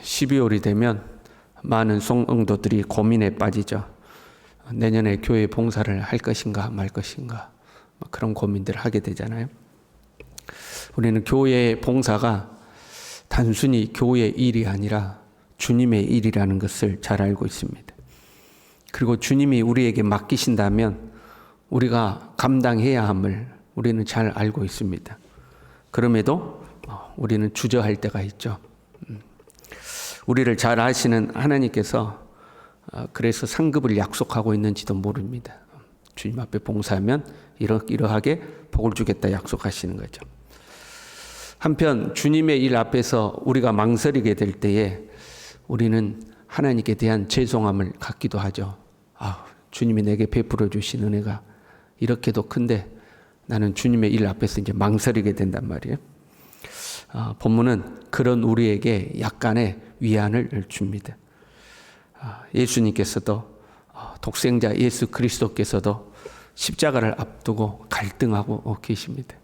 12월이 되면 많은 성도들이 고민에 빠지죠. 내년에 교회 봉사를 할 것인가 말 것인가 그런 고민들을 하게 되잖아요. 우리는 교회 봉사가 단순히 교회의 일이 아니라 주님의 일이라는 것을 잘 알고 있습니다. 그리고 주님이 우리에게 맡기신다면 우리가 감당해야 함을 우리는 잘 알고 있습니다. 그럼에도 우리는 주저할 때가 있죠. 우리를 잘 아시는 하나님께서 그래서 상급을 약속하고 있는지도 모릅니다. 주님 앞에 봉사하면 이러하게 복을 주겠다 약속하시는 거죠. 한편 주님의 일 앞에서 우리가 망설이게 될 때에 우리는 하나님께 대한 죄송함을 갖기도 하죠. 주님이 내게 베풀어 주신 은혜가 이렇게도 큰데 나는 주님의 일 앞에서 이제 망설이게 된단 말이에요. 본문은 그런 우리에게 약간의 위안을 줍니다. 예수님께서도 독생자 예수 그리스도께서도 십자가를 앞두고 갈등하고 계십니다.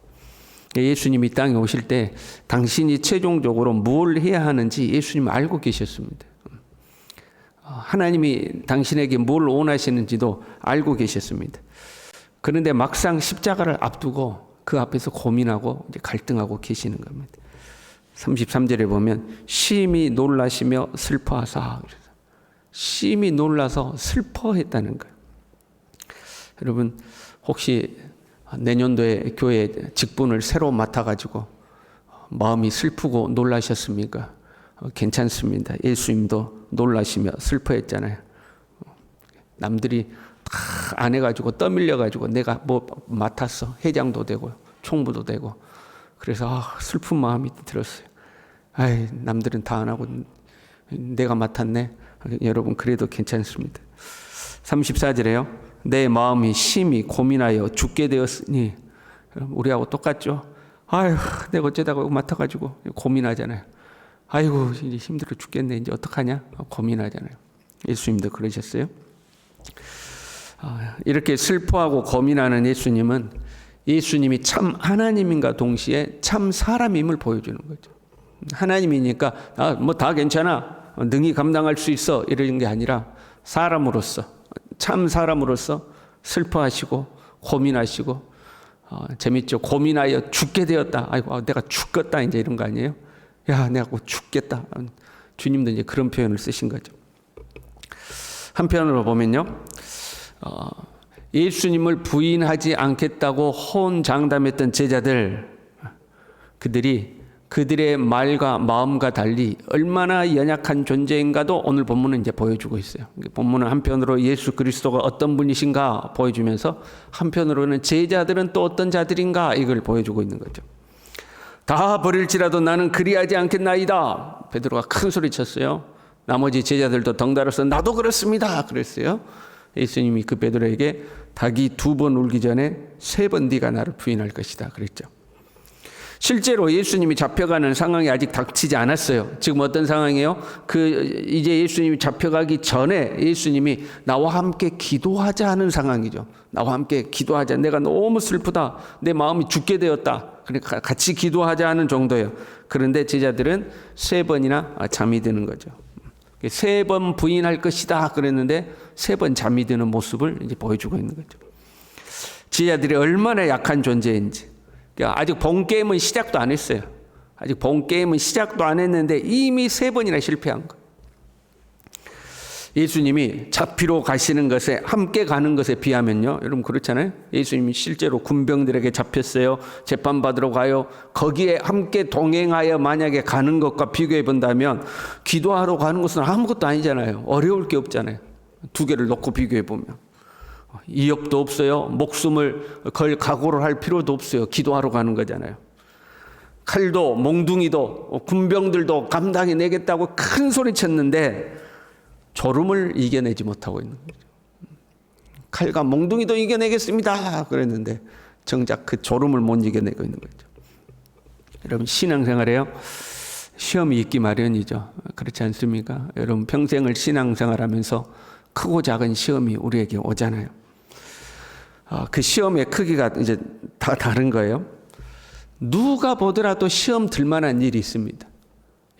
예수님이 땅에 오실 때 당신이 최종적으로 뭘 해야 하는지 예수님 알고 계셨습니다. 하나님이 당신에게 뭘 원하시는지도 알고 계셨습니다. 그런데 막상 십자가를 앞두고 그 앞에서 고민하고 이제 갈등하고 계시는 겁니다. 33절에 보면 심히 놀라시며 슬퍼하사, 심히 놀라서 슬퍼했다는 거예요. 여러분 혹시 내년도에 교회 직분을 새로 맡아가지고 마음이 슬프고 놀라셨습니까? 괜찮습니다. 예수님도 놀라시며 슬퍼했잖아요. 남들이 다 안 해가지고 떠밀려가지고 내가 뭐 맡았어. 회장도 되고 총무도 되고 그래서 슬픈 마음이 들었어요. 남들은 다 안 하고 내가 맡았네. 여러분 그래도 괜찮습니다. 34절에요. 내 마음이 심히 고민하여 죽게 되었으니, 우리하고 똑같죠. 내가 어쩌다가 맡아가지고 고민하잖아요. 이제 힘들어 죽겠네. 이제 어떡하냐? 고민하잖아요. 예수님도 그러셨어요. 이렇게 슬퍼하고 고민하는 예수님이 참 하나님인가 동시에 참 사람임을 보여주는 거죠. 하나님이니까 뭐 다 괜찮아. 능히 감당할 수 있어. 이런 게 아니라 사람으로서, 참 사람으로서 슬퍼하시고 고민하시고 재밌죠. 고민하여 죽게 되었다. 내가 죽겠다. 이제 이런 거 아니에요? 내가 곧 죽겠다. 주님도 이제 그런 표현을 쓰신 거죠. 한편으로 보면요. 예수님을 부인하지 않겠다고 호언장담했던 제자들, 그들의 말과 마음과 달리 얼마나 연약한 존재인가도 오늘 본문은 이제 보여주고 있어요. 본문은 한편으로 예수 그리스도가 어떤 분이신가 보여주면서 한편으로는 제자들은 또 어떤 자들인가 이걸 보여주고 있는 거죠. 다 버릴지라도 나는 그리하지 않겠나이다. 베드로가 큰 소리 쳤어요. 나머지 제자들도 덩달아서 나도 그렇습니다. 그랬어요. 예수님이 그 베드로에게 닭이 2번 울기 전에 3번 네가 나를 부인할 것이다. 그랬죠. 실제로 예수님이 잡혀가는 상황이 아직 닥치지 않았어요. 지금 어떤 상황이에요? 이제 예수님이 잡혀가기 전에 예수님이 나와 함께 기도하자 하는 상황이죠. 나와 함께 기도하자. 내가 너무 슬프다. 내 마음이 죽게 되었다. 그러니까 같이 기도하자 하는 정도예요. 그런데 제자들은 3번이나 잠이 드는 거죠. 3번 부인할 것이다 그랬는데 3번 잠이 드는 모습을 이제 보여주고 있는 거죠. 제자들이 얼마나 약한 존재인지. 아직 본 게임은 시작도 안 했어요. 아직 본 게임은 시작도 안 했는데 이미 3번이나 실패한 거예요. 예수님이 잡히러 가시는 것에 함께 가는 것에 비하면요. 여러분 그렇잖아요. 예수님이 실제로 군병들에게 잡혔어요. 재판받으러 가요. 거기에 함께 동행하여 만약에 가는 것과 비교해 본다면 기도하러 가는 것은 아무것도 아니잖아요. 어려울 게 없잖아요. 2개를 놓고 비교해 보면. 이업도 없어요. 목숨을 걸 각오를 할 필요도 없어요. 기도하러 가는 거잖아요. 칼도 몽둥이도 군병들도 감당해내겠다고 큰 소리 쳤는데 졸음을 이겨내지 못하고 있는 거죠. 칼과 몽둥이도 이겨내겠습니다. 그랬는데 정작 그 졸음을 못 이겨내고 있는 거죠. 여러분 신앙생활에요. 시험이 있기 마련이죠. 그렇지 않습니까? 여러분 평생을 신앙생활하면서 크고 작은 시험이 우리에게 오잖아요. 그 시험의 크기가 이제 다 다른 거예요. 누가 보더라도 시험 들 만한 일이 있습니다.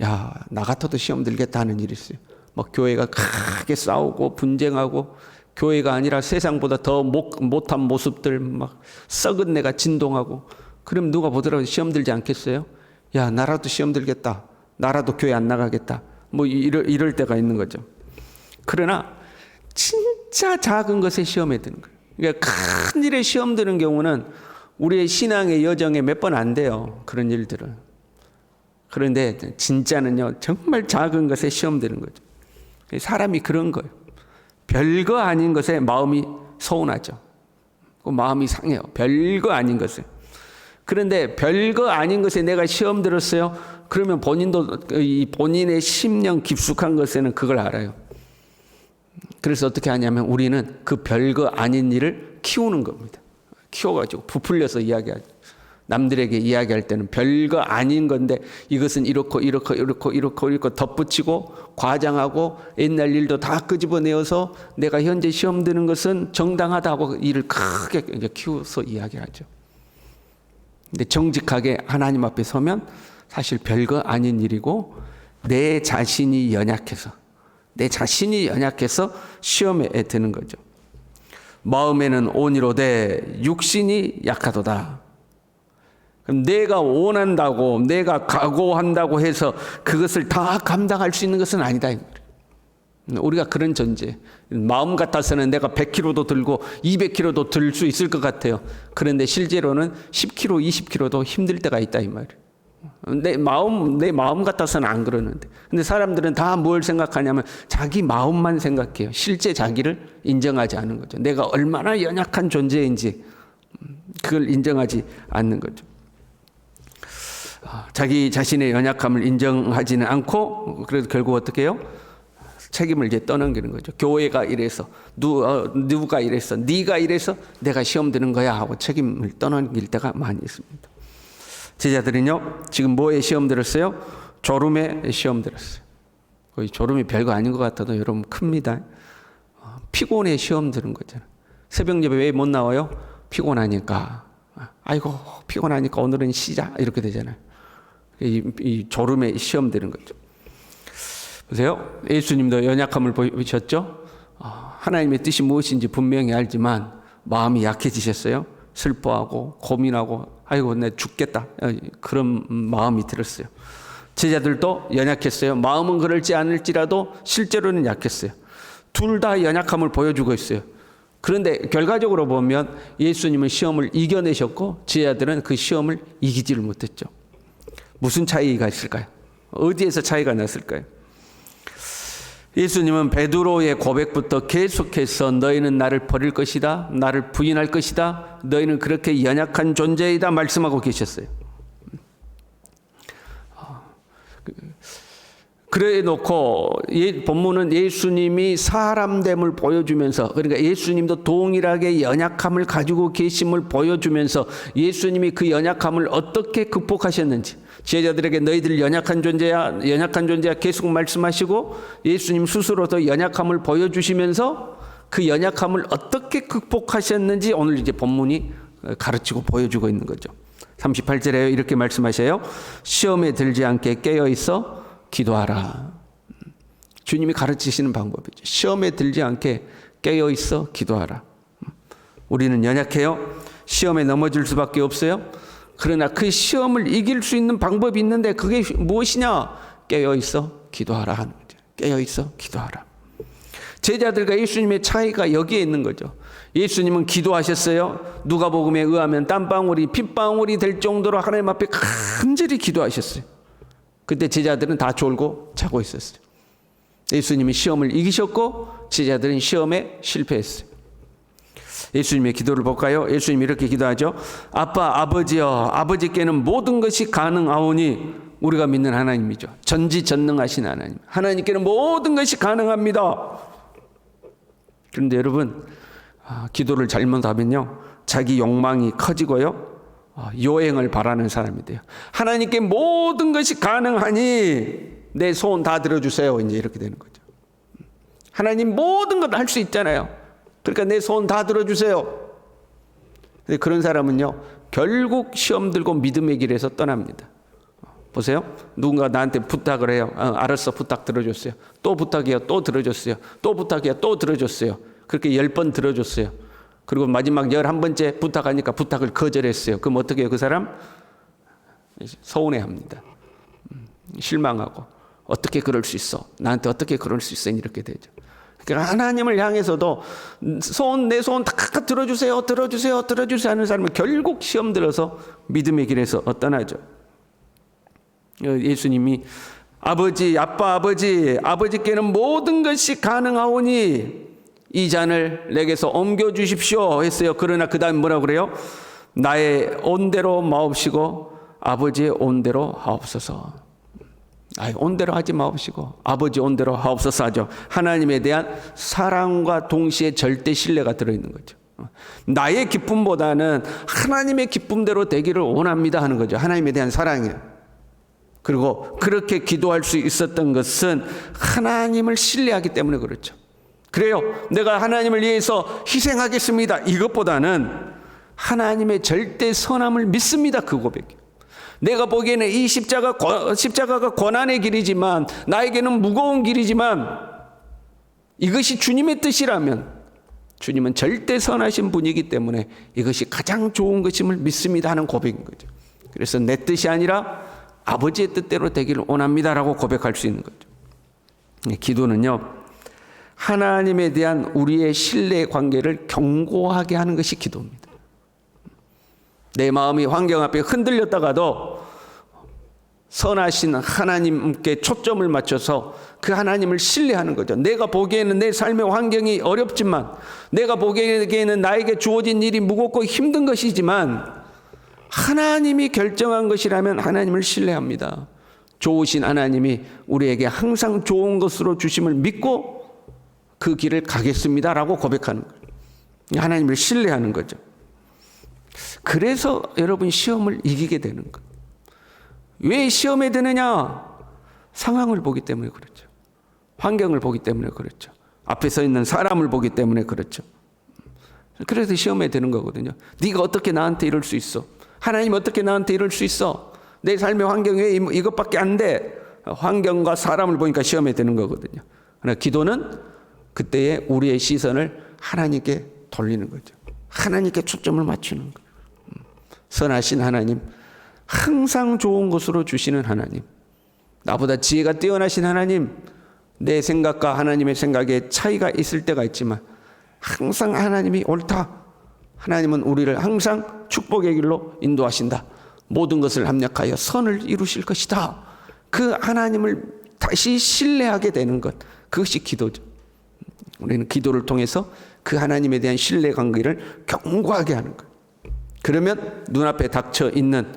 야, 나 같아도 시험 들겠다 하는 일이 있어요. 막 교회가 크게 싸우고 분쟁하고, 교회가 아니라 세상보다 더 못한 모습들, 막 썩은 내가 진동하고, 그럼 누가 보더라도 시험 들지 않겠어요? 야, 나라도 시험 들겠다. 나라도 교회 안 나가겠다. 뭐 이럴 때가 있는 거죠. 그러나 진짜 작은 것에 시험에 드는 거예요. 그러니까 큰 일에 시험 드는 경우는 우리의 신앙의 여정에 몇 번 안 돼요. 그런 일들은. 그런데 진짜는요, 정말 작은 것에 시험 드는 거죠. 사람이 그런 거예요. 별거 아닌 것에 마음이 서운하죠. 마음이 상해요. 별거 아닌 것에. 그런데 별거 아닌 것에 내가 시험 들었어요. 그러면 본인의 심령 깊숙한 것에는 그걸 알아요. 그래서 어떻게 하냐면 우리는 그 별거 아닌 일을 키우는 겁니다. 키워가지고 부풀려서 이야기하죠. 남들에게 이야기할 때는 별거 아닌 건데 이것은 이렇고 덧붙이고 과장하고 옛날 일도 다 끄집어내어서 내가 현재 시험 드는 것은 정당하다고 일을 크게 이제 키워서 이야기하죠. 근데 정직하게 하나님 앞에 서면 사실 별거 아닌 일이고 내 자신이 연약해서 시험에 드는 거죠. 마음에는 온이로되 육신이 약하도다. 그럼 내가 원한다고 내가 각오한다고 해서 그것을 다 감당할 수 있는 것은 아니다. 우리가 그런 전제. 마음 같아서는 내가 100kg도 들고 200kg도 들 수 있을 것 같아요. 그런데 실제로는 10kg, 20kg도 힘들 때가 있다 이 말이에요. 내 마음 같아서는 안 그러는데. 근데 사람들은 다 뭘 생각하냐면 자기 마음만 생각해요. 실제 자기를 인정하지 않는 거죠. 내가 얼마나 연약한 존재인지 그걸 인정하지 않는 거죠. 자기 자신의 연약함을 인정하지는 않고 그래서 결국 어떻게 해요? 책임을 이제 떠넘기는 거죠. 교회가 이래서 누가 이래서 네가 이래서 내가 시험 드는 거야 하고 책임을 떠넘길 때가 많이 있습니다. 제자들은요 지금 뭐에 시험 들었어요? 졸음에 시험 들었어요. 거의 졸음이 별거 아닌 것 같아도 여러분 큽니다. 피곤에 시험 드는 거잖아요. 새벽 예배 왜 못 나와요? 피곤하니까. 아이고 피곤하니까 오늘은 쉬자 이렇게 되잖아요. 이 졸음에 시험 드는 거죠. 보세요. 예수님도 연약함을 보이셨죠? 하나님의 뜻이 무엇인지 분명히 알지만 마음이 약해지셨어요. 슬퍼하고 고민하고 아이고 내 죽겠다 그런 마음이 들었어요. 제자들도 연약했어요. 마음은 그럴지 않을지라도 실제로는 약했어요. 둘 다 연약함을 보여주고 있어요. 그런데 결과적으로 보면 예수님은 시험을 이겨내셨고 제자들은 그 시험을 이기지를 못했죠. 무슨 차이가 있을까요? 어디에서 차이가 났을까요? 예수님은 베드로의 고백부터 계속해서 너희는 나를 버릴 것이다. 나를 부인할 것이다. 너희는 그렇게 연약한 존재이다 말씀하고 계셨어요. 그래 놓고 본문은 예수님이 사람됨을 보여주면서 그러니까 예수님도 동일하게 연약함을 가지고 계심을 보여주면서 예수님이 그 연약함을 어떻게 극복하셨는지 제자들에게 너희들 연약한 존재야 계속 말씀하시고 예수님 스스로도 연약함을 보여주시면서 그 연약함을 어떻게 극복하셨는지 오늘 이제 본문이 가르치고 보여주고 있는 거죠. 38절에 이렇게 말씀하셔요. 시험에 들지 않게 깨어있어 기도하라. 주님이 가르치시는 방법이죠. 시험에 들지 않게 깨어있어 기도하라. 우리는 연약해요. 시험에 넘어질 수밖에 없어요. 그러나 그 시험을 이길 수 있는 방법이 있는데 그게 무엇이냐? 깨어있어 기도하라 하는 거죠. 깨어있어 기도하라. 제자들과 예수님의 차이가 여기에 있는 거죠. 예수님은 기도하셨어요. 누가복음에 의하면 땀방울이 핏방울이 될 정도로 하나님 앞에 간절히 기도하셨어요. 그때 제자들은 다 졸고 자고 있었어요. 예수님이 시험을 이기셨고 제자들은 시험에 실패했어요. 예수님의 기도를 볼까요? 예수님이 이렇게 기도하죠. 아빠 아버지여 아버지께는 모든 것이 가능하오니 우리가 믿는 하나님이죠. 전지전능하신 하나님. 하나님께는 모든 것이 가능합니다. 그런데 여러분 기도를 잘못하면요 자기 욕망이 커지고요 요행을 바라는 사람이 돼요. 하나님께 모든 것이 가능하니 내 소원 다 들어주세요. 이제 이렇게 되는 거죠. 하나님 모든 것 할 수 있잖아요. 그러니까 내 소원 다 들어주세요. 근데 그런 사람은요 결국 시험 들고 믿음의 길에서 떠납니다. 보세요. 누군가 나한테 부탁을 해요. 알았어, 부탁 들어줬어요. 또 부탁이요, 또 들어줬어요. 또 부탁이요, 또 들어줬어요. 그렇게 10번 들어줬어요. 그리고 마지막 11번째 부탁하니까 부탁을 거절했어요. 그럼 어떻게 해요? 그 사람? 서운해합니다. 실망하고 어떻게 그럴 수 있어? 나한테 어떻게 그럴 수 있어? 이렇게 되죠. 그러니까 하나님을 향해서도 내 소원 다 들어주세요, 들어주세요, 들어주세요 하는 사람은 결국 시험 들어서 믿음의 길에서 떠나죠. 예수님이 아버지, 아버지께는 모든 것이 가능하오니 이 잔을 내게서 옮겨주십시오 했어요. 그러나 그 다음 뭐라고 그래요? 나의 온대로 마옵시고 아버지의 온대로 하옵소서. 온대로 하지 마옵시고 아버지 온대로 하옵소서 하죠. 하나님에 대한 사랑과 동시에 절대 신뢰가 들어있는 거죠. 나의 기쁨보다는 하나님의 기쁨대로 되기를 원합니다 하는 거죠. 하나님에 대한 사랑이에요. 그리고 그렇게 기도할 수 있었던 것은 하나님을 신뢰하기 때문에 그렇죠. 그래요. 내가 하나님을 위해서 희생하겠습니다. 이것보다는 하나님의 절대 선함을 믿습니다. 그 고백이에요. 내가 보기에는 이 십자가가 고난의 길이지만 나에게는 무거운 길이지만 이것이 주님의 뜻이라면 주님은 절대 선하신 분이기 때문에 이것이 가장 좋은 것임을 믿습니다 하는 고백인 거죠. 그래서 내 뜻이 아니라 아버지의 뜻대로 되기를 원합니다라고 고백할 수 있는 거죠. 기도는요, 하나님에 대한 우리의 신뢰 관계를 견고하게 하는 것이 기도입니다. 내 마음이 환경 앞에 흔들렸다가도 선하신 하나님께 초점을 맞춰서 그 하나님을 신뢰하는 거죠. 내가 보기에는 내 삶의 환경이 어렵지만, 내가 보기에는 나에게 주어진 일이 무겁고 힘든 것이지만 하나님이 결정한 것이라면 하나님을 신뢰합니다. 좋으신 하나님이 우리에게 항상 좋은 것으로 주심을 믿고 그 길을 가겠습니다라고 고백하는 거예요. 하나님을 신뢰하는 거죠. 그래서 여러분 시험을 이기게 되는 거예요. 왜 시험에 드느냐? 상황을 보기 때문에 그렇죠. 환경을 보기 때문에 그렇죠. 앞에 서 있는 사람을 보기 때문에 그렇죠. 그래서 시험에 드는 거거든요. 네가 어떻게 나한테 이럴 수 있어? 하나님 어떻게 나한테 이럴 수 있어? 내 삶의 환경이 왜 이것밖에 안 돼? 환경과 사람을 보니까 시험에 드는 거거든요. 그러나 기도는 그때에 우리의 시선을 하나님께 돌리는 거죠. 하나님께 초점을 맞추는 거예요. 선하신 하나님, 항상 좋은 것으로 주시는 하나님, 나보다 지혜가 뛰어나신 하나님, 내 생각과 하나님의 생각에 차이가 있을 때가 있지만 항상 하나님이 옳다. 하나님은 우리를 항상 축복의 길로 인도하신다. 모든 것을 합력하여 선을 이루실 것이다. 그 하나님을 다시 신뢰하게 되는 것, 그것이 기도죠. 우리는 기도를 통해서 그 하나님에 대한 신뢰 관계를 견고하게 하는 거예요. 그러면 눈앞에 닥쳐 있는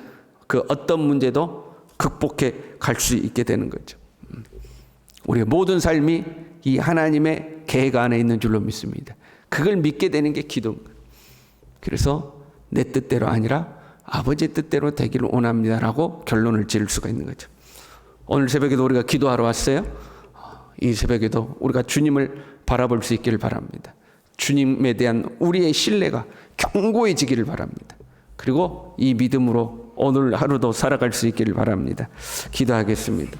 그 어떤 문제도 극복해 갈 수 있게 되는 거죠. 우리의 모든 삶이 이 하나님의 계획 안에 있는 줄로 믿습니다. 그걸 믿게 되는 게 기도인 거예요. 그래서 내 뜻대로 아니라 아버지의 뜻대로 되기를 원합니다라고 결론을 지을 수가 있는 거죠. 오늘 새벽에도 우리가 기도하러 왔어요. 이 새벽에도 우리가 주님을 바라볼 수 있기를 바랍니다. 주님에 대한 우리의 신뢰가 견고해지기를 바랍니다. 그리고 이 믿음으로 오늘 하루도 살아갈 수 있기를 바랍니다. 기도하겠습니다.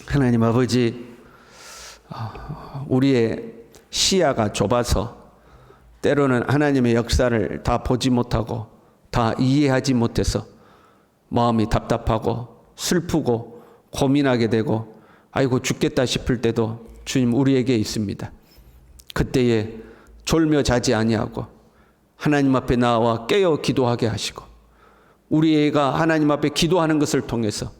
하나님 아버지, 우리의 시야가 좁아서 때로는 하나님의 역사를 다 보지 못하고 다 이해하지 못해서 마음이 답답하고 슬프고 고민하게 되고 아이고 죽겠다 싶을 때도 주님 우리에게 있습니다. 그때에 졸며 자지 아니하고 하나님 앞에 나와 깨어 기도하게 하시고 우리 애가 하나님 앞에 기도하는 것을 통해서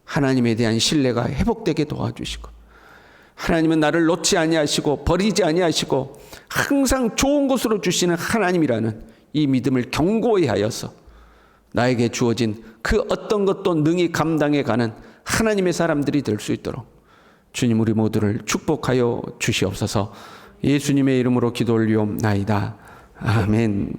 하나님에 대한 신뢰가 회복되게 도와주시고 하나님은 나를 놓지 아니하시고 버리지 아니하시고 항상 좋은 것으로 주시는 하나님이라는 이 믿음을 견고히 하여서 나에게 주어진 그 어떤 것도 능히 감당해 가는 하나님의 사람들이 될 수 있도록 주님 우리 모두를 축복하여 주시옵소서. 예수님의 이름으로 기도 올리옵나이다. 아멘.